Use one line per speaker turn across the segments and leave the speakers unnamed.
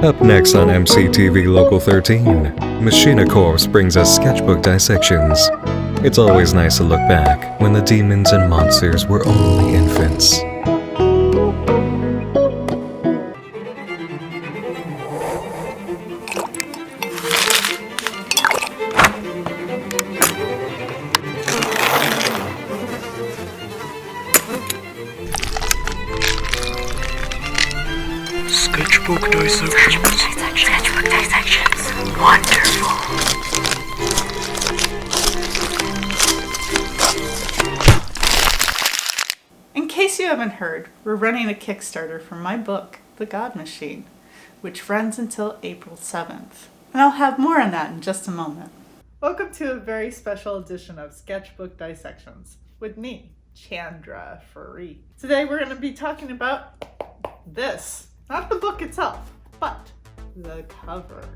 Up next on MCTV Local 13, Machina Corpse brings us Sketchbook Dissections. It's always nice to look back when the demons and monsters were only infants.
Sketchbook Dissections. Sketchbook Dissections. Wonderful.
In case you haven't heard, we're running a Kickstarter for my book, The God Machine, which runs until April 7th. And I'll have more on that in just a moment. Welcome to a very special edition of Sketchbook Dissections with me, Chandra Furry. Today we're going to be talking about this. Not the book itself, but the cover.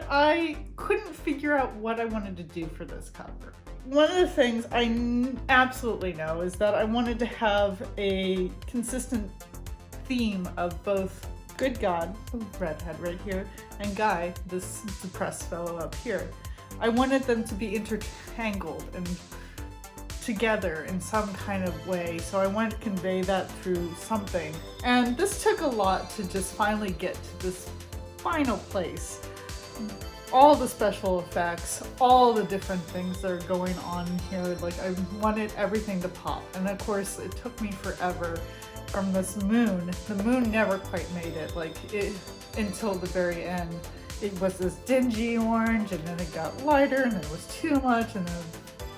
I couldn't figure out what I wanted to do for this cover. One of the things I absolutely know is that I wanted to have a consistent theme of both good God, redhead right here, and Guy, this depressed fellow up here. I wanted them to be intertangled and together in some kind of way, so I wanted to convey that through something. And this took a lot to just finally get to this final place. All the special effects, all the different things that are going on here, like I wanted everything to pop. And of course it took me forever from this moon. The moon never quite made it, until the very end. It was this dingy orange, and then it got lighter, and then it was too much, and then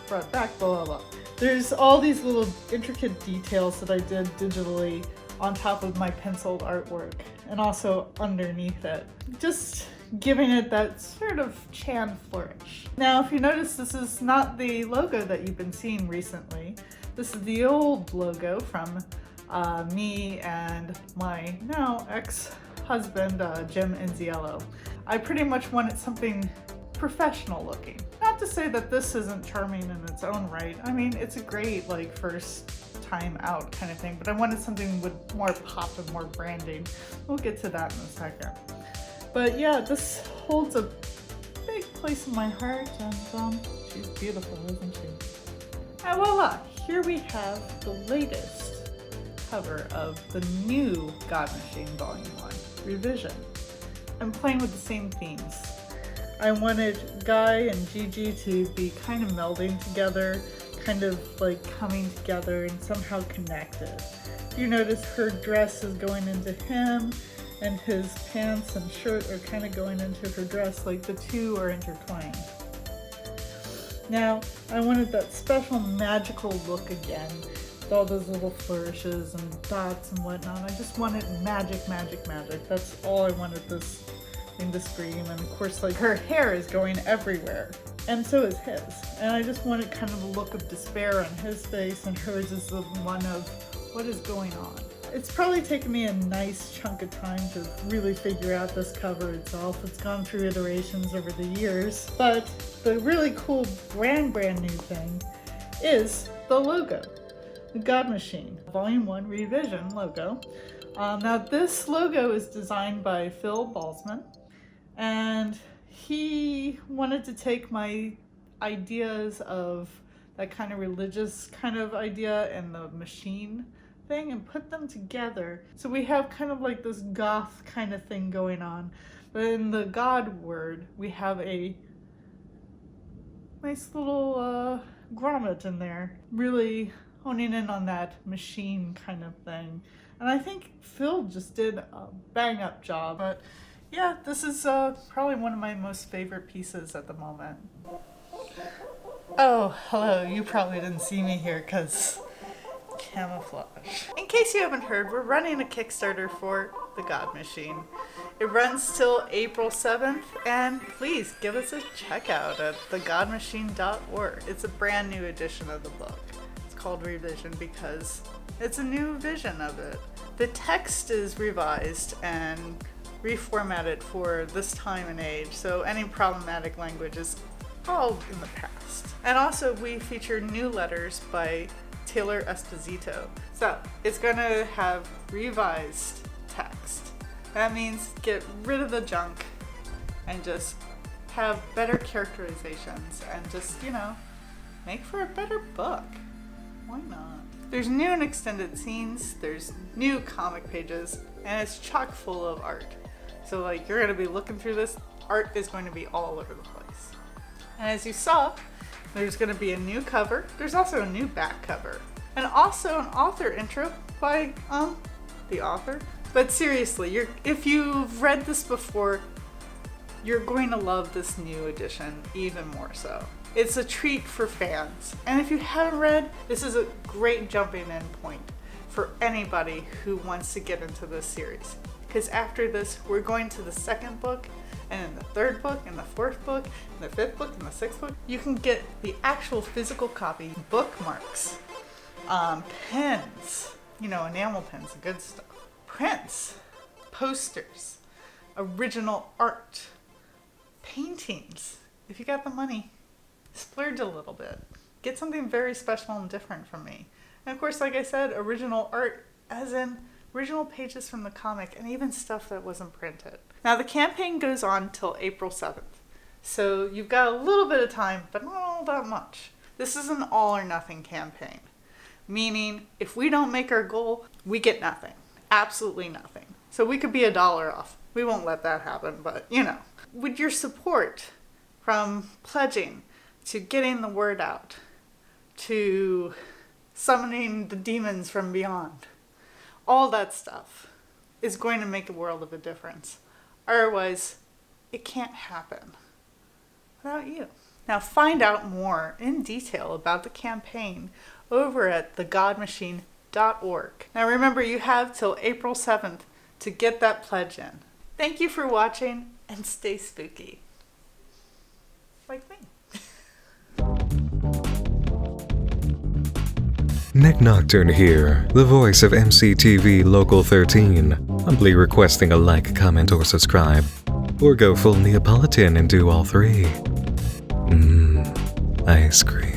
brought back, blah, blah, blah. There's all these little intricate details that I did digitally on top of my penciled artwork, and also underneath it, just giving it that sort of Chan flourish. Now, if you notice, this is not the logo that you've been seeing recently. This is the old logo from me and my now ex-husband, Jim Enziello. I pretty much wanted something professional looking. Not to say that this isn't charming in its own right. I mean, it's a great first time out kind of thing, but I wanted something with more pop and more branding. We'll get to that in a second. But yeah, this holds a big place in my heart, and she's beautiful, isn't she? And voila, here we have the latest cover of the new God Machine Volume 1 revision. I'm playing with the same themes. I wanted Guy and Gigi to be kind of melding together, kind of coming together and somehow connected. You notice her dress is going into him, and his pants and shirt are kind of going into her dress, like the two are intertwined. Now, I wanted that special magical look again, with all those little flourishes and dots and whatnot. I just wanted magic, magic, magic. That's all I wanted this thing to scream. And of course, her hair is going everywhere, and so is his. And I just wanted kind of a look of despair on his face, and hers is the one of what is going on. It's probably taken me a nice chunk of time to really figure out this cover itself. It's gone through iterations over the years, but the really cool brand new thing is the logo. The God Machine, Volume 1 Revision logo. Now this logo is designed by Phil Balsman, and he wanted to take my ideas of that kind of religious kind of idea and the machine thing and put them together. So we have kind of this goth kind of thing going on. But in the God word, we have a nice little grommet in there, really honing in on that machine kind of thing. And I think Phil just did a bang up job. But yeah, this is probably one of my most favorite pieces at the moment. Oh, hello. You probably didn't see me here because camouflage. In case you haven't heard, we're running a Kickstarter for The God Machine. It runs till April 7th, and please give us a check out at thegodmachine.org. It's a brand new edition of the book. It's called Revision because it's a new vision of it. The text is revised and reformatted for this time and age, so any problematic language is all in the past. And also we feature new letters by Taylor Esposito. So it's gonna have revised text. That means get rid of the junk and just have better characterizations and just, make for a better book. Why not? There's new and extended scenes, there's new comic pages, and it's chock full of art. So like you're gonna be looking through this, art is going to be all over the place. And as you saw, there's gonna be a new cover. There's also a new back cover. And also an author intro by the author. But seriously, if you've read this before, you're going to love this new edition even more so. It's a treat for fans. And if you haven't read, this is a great jumping in point for anybody who wants to get into this series. Because after this, we're going to the second book, and in the third book, and the fourth book, and the fifth book, and the sixth book, you can get the actual physical copy, bookmarks, pens, enamel pens, good stuff, prints, posters, original art, paintings. If you got the money, splurge a little bit. Get something very special and different from me. And of course, like I said, original art, as in original pages from the comic, and even stuff that wasn't printed. Now the campaign goes on till April 7th. So you've got a little bit of time, but not all that much. This is an all or nothing campaign. Meaning, if we don't make our goal, we get nothing. Absolutely nothing. So we could be $1 off. We won't let that happen, but With your support, from pledging, to getting the word out, to summoning the demons from beyond, all that stuff is going to make a world of a difference. Otherwise, it can't happen without you. Now find out more in detail about the campaign over at thegodmachine.org. Now remember, you have till April 7th to get that pledge in. Thank you for watching, and stay spooky. Like me.
Nick Nocturne here, the voice of MCTV Local 13, humbly requesting a like, comment, or subscribe. Or go full Neapolitan and do all three. Ice cream.